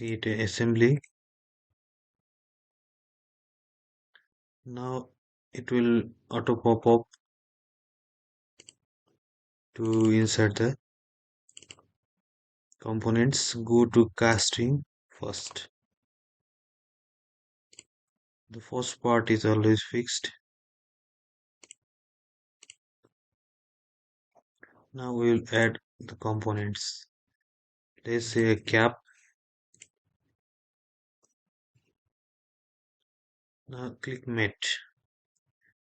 Create a assembly. Now it will auto pop up to insert the components. Go to casting first. The first part is always fixed. Now we will add the components. Let's say a cap. Now click Mate.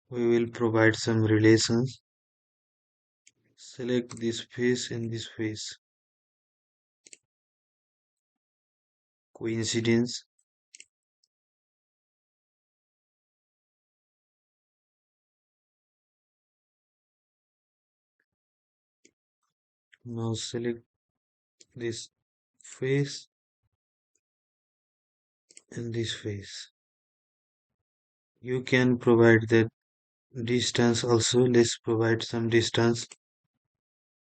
We will provide some relations. Select this face and this face. Coincidence. Now select this face and this face. You can provide the distance also. Let's provide some distance.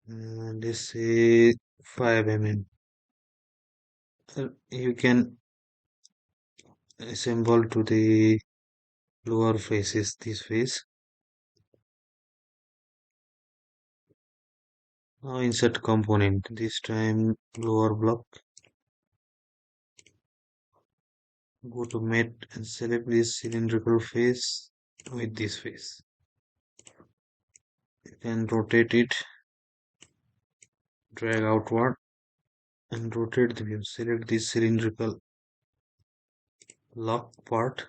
Let's say 5 mm. You can assemble to the lower faces, this face. Now insert component, this time lower block. Go to Mate and select this cylindrical face with this face. You can rotate it, drag outward and rotate the view. Select this cylindrical lock part.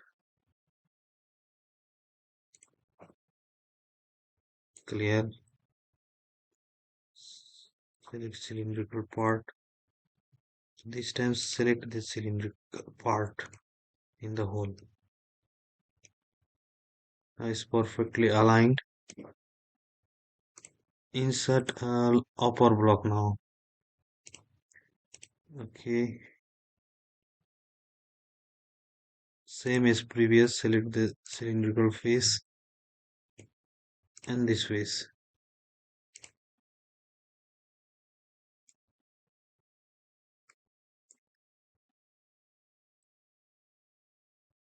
Clear. Select cylindrical part. This time select the cylindrical part in the hole. Now it's perfectly aligned. Insert upper block now. Okay. Same as previous, select the cylindrical face and this face.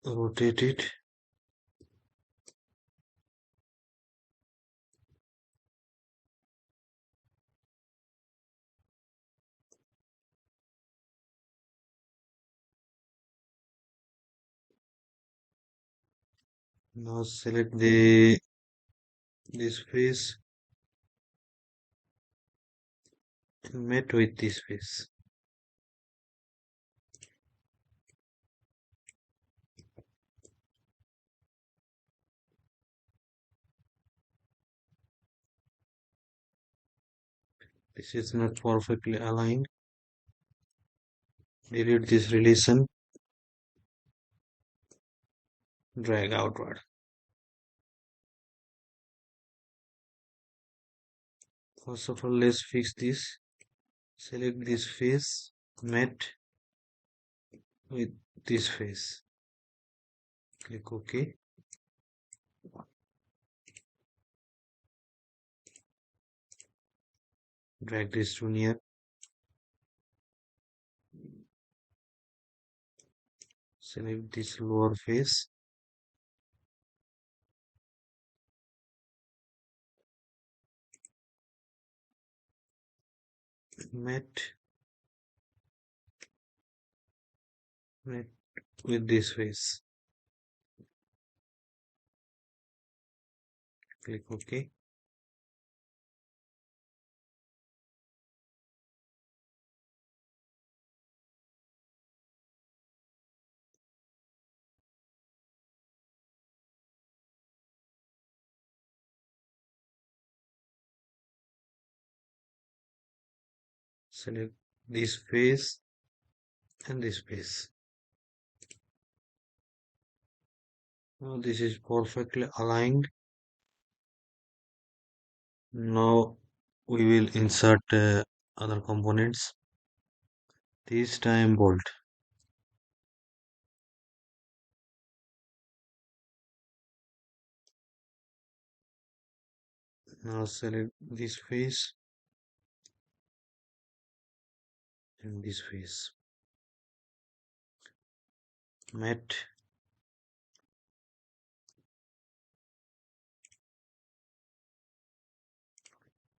Rotate it. Now select this face and mate with this face. This is not perfectly aligned. Delete this relation. Drag outward. First of all, let's fix this. Select this face, mate with this face. Click OK. Drag this to near. Select this lower face. Mate with this face. Click OK. Select this face and this face. Now this is perfectly aligned. Now we will insert other components. This time bolt. Now select this face and this face. Matte.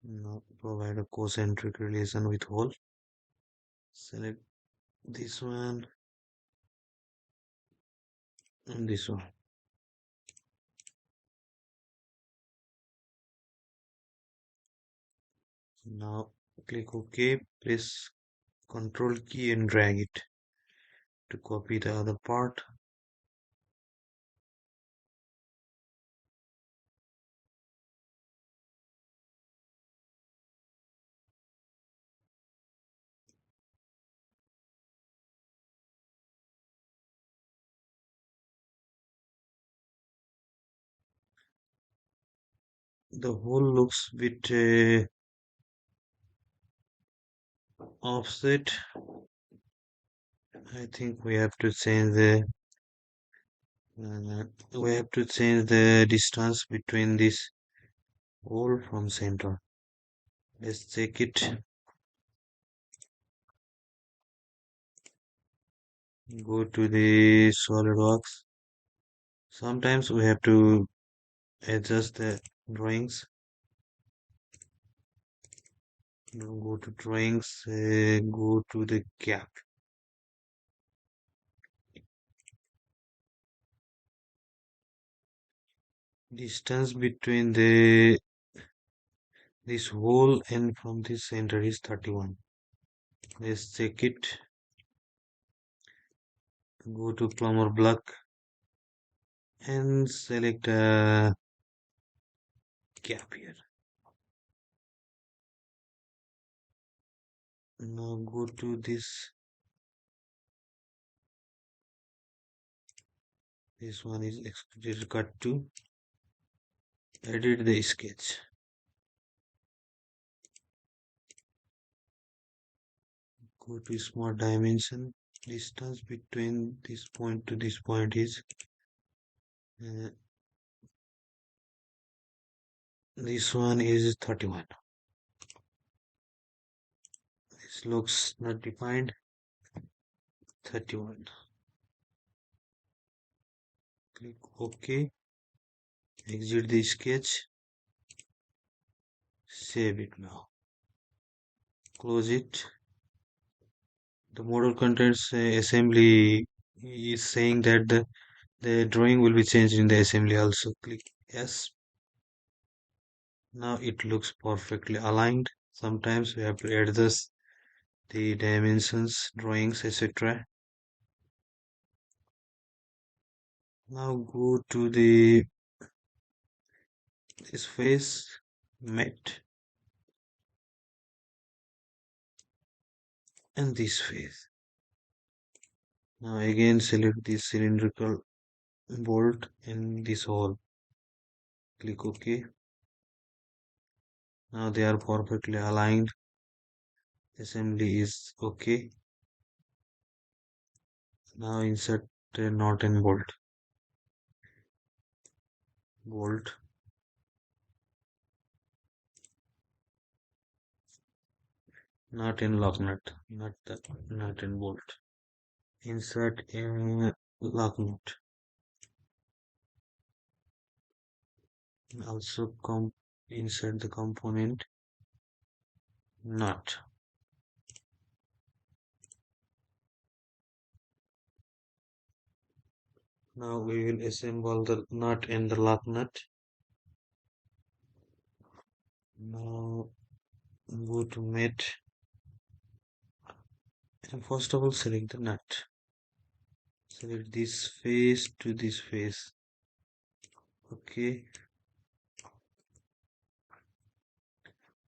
Now provide a concentric relation with hole. Select this one and this one. Now click OK, press Control key and drag it to copy the other part. The hole looks bit offset. I think uh, we have to change the distance between this hole from center. Let's check it. Go to the SolidWorks. Sometimes we have to adjust the drawings. Go to drawings, go to the gap. Distance between this hole and from this center is 31. Let's check it. Go to Plummer block and select a gap here. Now go to this. This one is extruded cut to. Edit the sketch. Go to smart dimension. Distance between this point to this point is this one is 31. This looks not defined. 31. Click OK. Exit the sketch. Save it now. Close it. The model contents assembly is saying that the drawing will be changed in the assembly also. Click yes. Now it looks perfectly aligned. Sometimes we have to adjust the dimensions, drawings, etc. Now go to this face, matte, and this face. Now again select this cylindrical bolt and this hole. Click OK. Now they are perfectly aligned. Assembly is OK. Now insert a knot and bolt. Bolt. Knot and lock nut. Nut and bolt. Insert a lock nut. Also insert the component nut. Now we will assemble the nut and the lock nut. Now go to matte and first of all select the nut. Select this face to this face. Okay.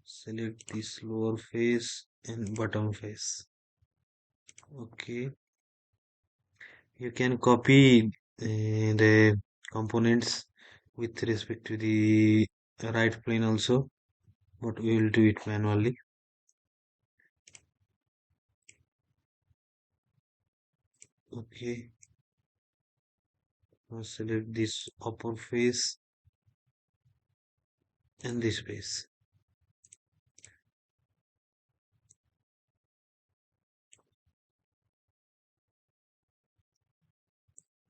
Select this lower face and bottom face. Okay. You can copy the components with respect to the right plane also, but we will do it manually. Okay. Now select this upper face and this face.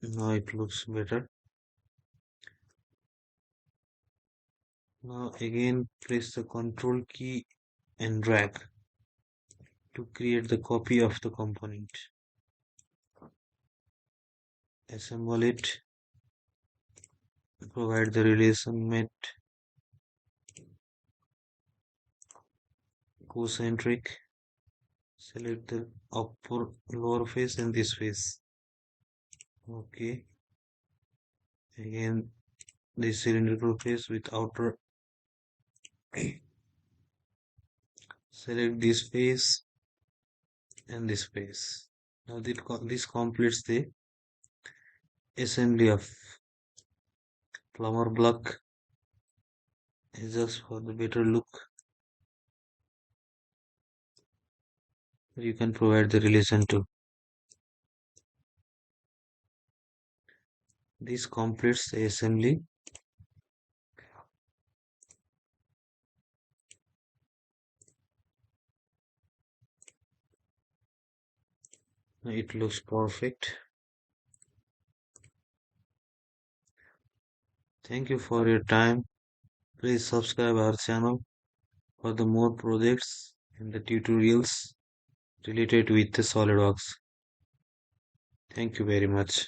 Now it looks better. Now again press the Ctrl key and drag to create the copy of the component. Assemble it, provide the relation met concentric, select the upper lower face and this face. Okay, again this cylindrical face with outer. Select this face and this face. Now this completes the assembly of plumber block. Just for the better look, you can provide the relation to. This completes the assembly. It looks perfect. Thank you for your time. Please subscribe our channel for the more projects and the tutorials related with the SolidWorks. Thank you very much.